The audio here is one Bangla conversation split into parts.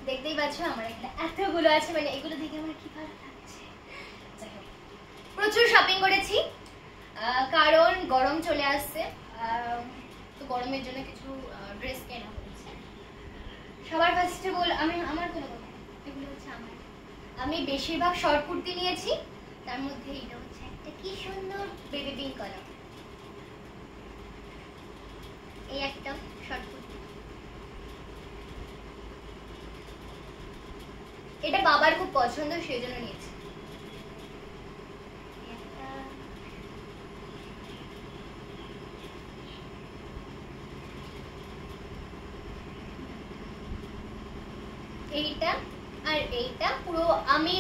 দেখতেই পাচ্ছ আমার এখানে এতগুলো আছে, মানে এগুলো দেখে আমার কি ভালো লাগছে। প্রচুর শপিং করেছি কারণ গরম চলে আসছে, তো গরমের জন্য কিছু ড্রেস কেনা হয়েছে। সবার ফার্স্টে বল আমার কোনো কথা, এগুলো হচ্ছে আমার। আমি বেশিরভাগ শর্ট কুর্তি নিয়েছি, তার মধ্যে এটা হচ্ছে একটা কি সুন্দর বেবি পিঙ্ক কালার, এই একটা শর্ট কুর্তি। এটা বাবার খুব পছন্দ, সেই জন্য নিয়েছি। এইটা আর এইটা পুরো আমি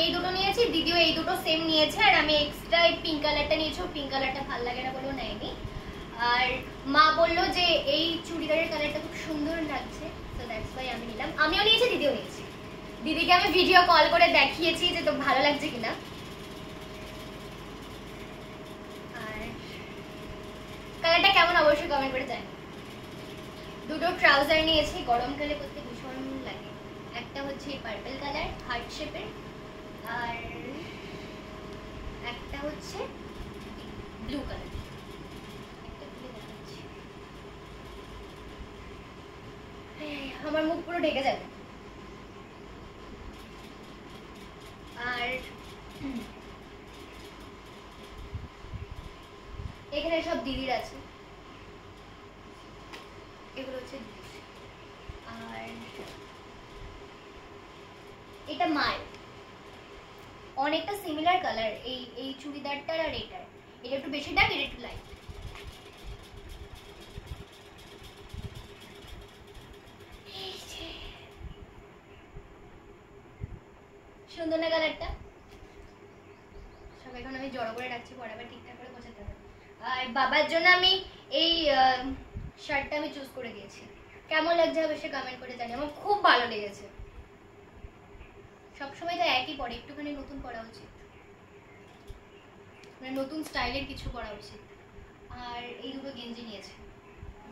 এই দুটো নিয়েছি, দিদিও এই দুটো সেম নিয়েছে, আর আমি এক্সট্রা এই পিঙ্ক কালারটা নিয়েছি। পিঙ্ক কালারটা ভালো লাগে না বলেও নেয়নি। আর মা বললো যে এই চুড়িদারের কালারটা খুব সুন্দর লাগছে, তো দ্যাটস ওয়াই আমি নিলাম। আমিও নিয়েছি, দিদিও নিয়েছি। দিদিকে আমি ভিডিও কল করে দেখিয়েছি যে তো ভালো লাগছে কিনা। আর কালারটা কেমন অবশ্যই কমেন্ট করে জানি। দুটো ট্রাউজার নিয়েছি, গরমকালে পরতে ভীষণ লাগে। একটা হচ্ছে পার্পল কালার হার্ট শেপের, আর একটা হচ্ছে ব্লু কালার। আমার মুখ পুরো ঢেকে যাবে। আর এখানে সব দিদির আছে, এগুলো হচ্ছে। আর এটা মায়ের, অনেকটা সিমিলার কালার এই চুড়িদারটার আর এটার। এটা একটু বেশি ডার্ক, এটা একটু লাইট। সুন্দর না কালারটা? সব এখন আমি জড়ো করে রাখছি, পরে আবার ঠিকঠাক করে গোছাতে হবে। আর বাবার জন্য আমি এই শার্টটা আমি চুজ করে দিয়েছি। কেমন লাগছে অবশ্যই কমেন্ট করে জানি, আমার খুব ভালো লেগেছে। সবসময় তো একই পরে, একটুখানি নতুন করা উচিত, মানে নতুন স্টাইলের কিছু করা উচিত। আর এই দুটো গেঞ্জি নিয়েছে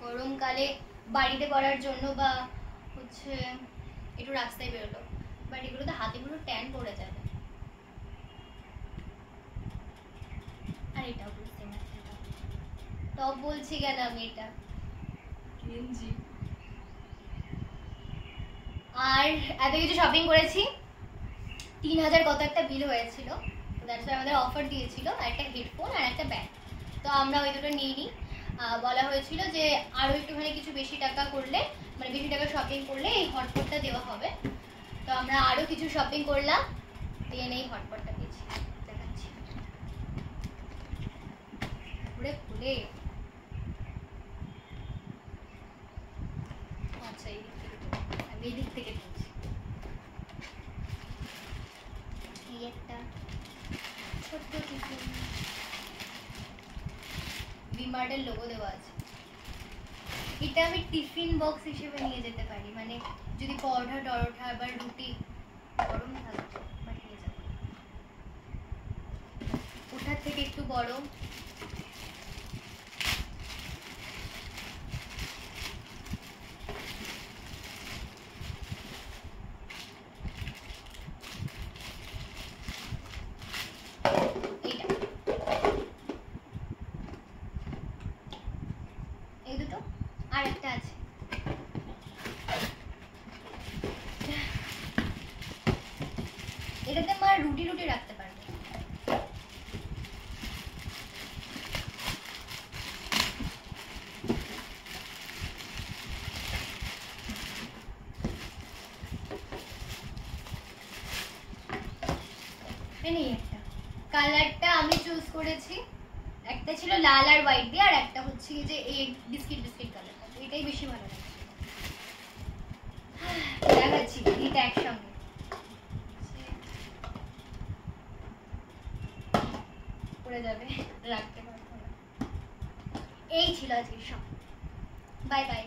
গরমকালে বাড়িতে পরার জন্য, বা হচ্ছে একটু রাস্তায় বেরোলো, বাট এগুলোতে হাতেগুলো ট্যান পড়ে যাবে। আর এটাও বুঝতে পারছি টপ বলছি কেন আমি, এটা গেঞ্জি। আর এত কিছু শপিং করেছি, 3000 কত একটা বিল হয়েছিল। দ্যাটস ওয়াই আমাদের অফার দিয়েছিল একটা হেডফোন আর একটা ব্যাগ, তো আমরা ওই দুটো নিয়ে নিই। বলা হয়েছিল যে আরও একটুখানি কিছু বেশি টাকা করলে, মানে বেশি টাকা শপিং করলে এই হটপটটা দেওয়া হবে। তো আমরা আরও কিছু শপিং করলাম, দিয়ে এই হটপটটা পেয়েছি, দেখাচ্ছি খুলে খুলে। আচ্ছা এই দিক থেকে পেয়েছি। এই একটা ছোট্ট টিফিন, ভিমার্টের লোগো দেওয়া আছে। এটা আমি টিফিন বক্স হিসেবে নিয়ে যেতে পারি, মানে যদি পরোটা টরোটা বা রুটি গরম থাকতো বা নিয়ে যাবো। ওটার থেকে একটু বড়। এই দুটো, আর একটা আছে এটাতে মা রুটি রুটি রাখতে পারবে। একটা কালারটা আমি চুজ করেছি, একটা ছিল লাল আর হোয়াইট দিয়ে, আর একটা হচ্ছে যে এই বিস্কিট বিস্কিট কালারটা, এটাই বেশি ভালো লাগে। দেখাচ্ছি এটা একসঙ্গে পড়ে যাবে, রাখতে পারবো না। এই ছিল আজকে সব, বাই বাই।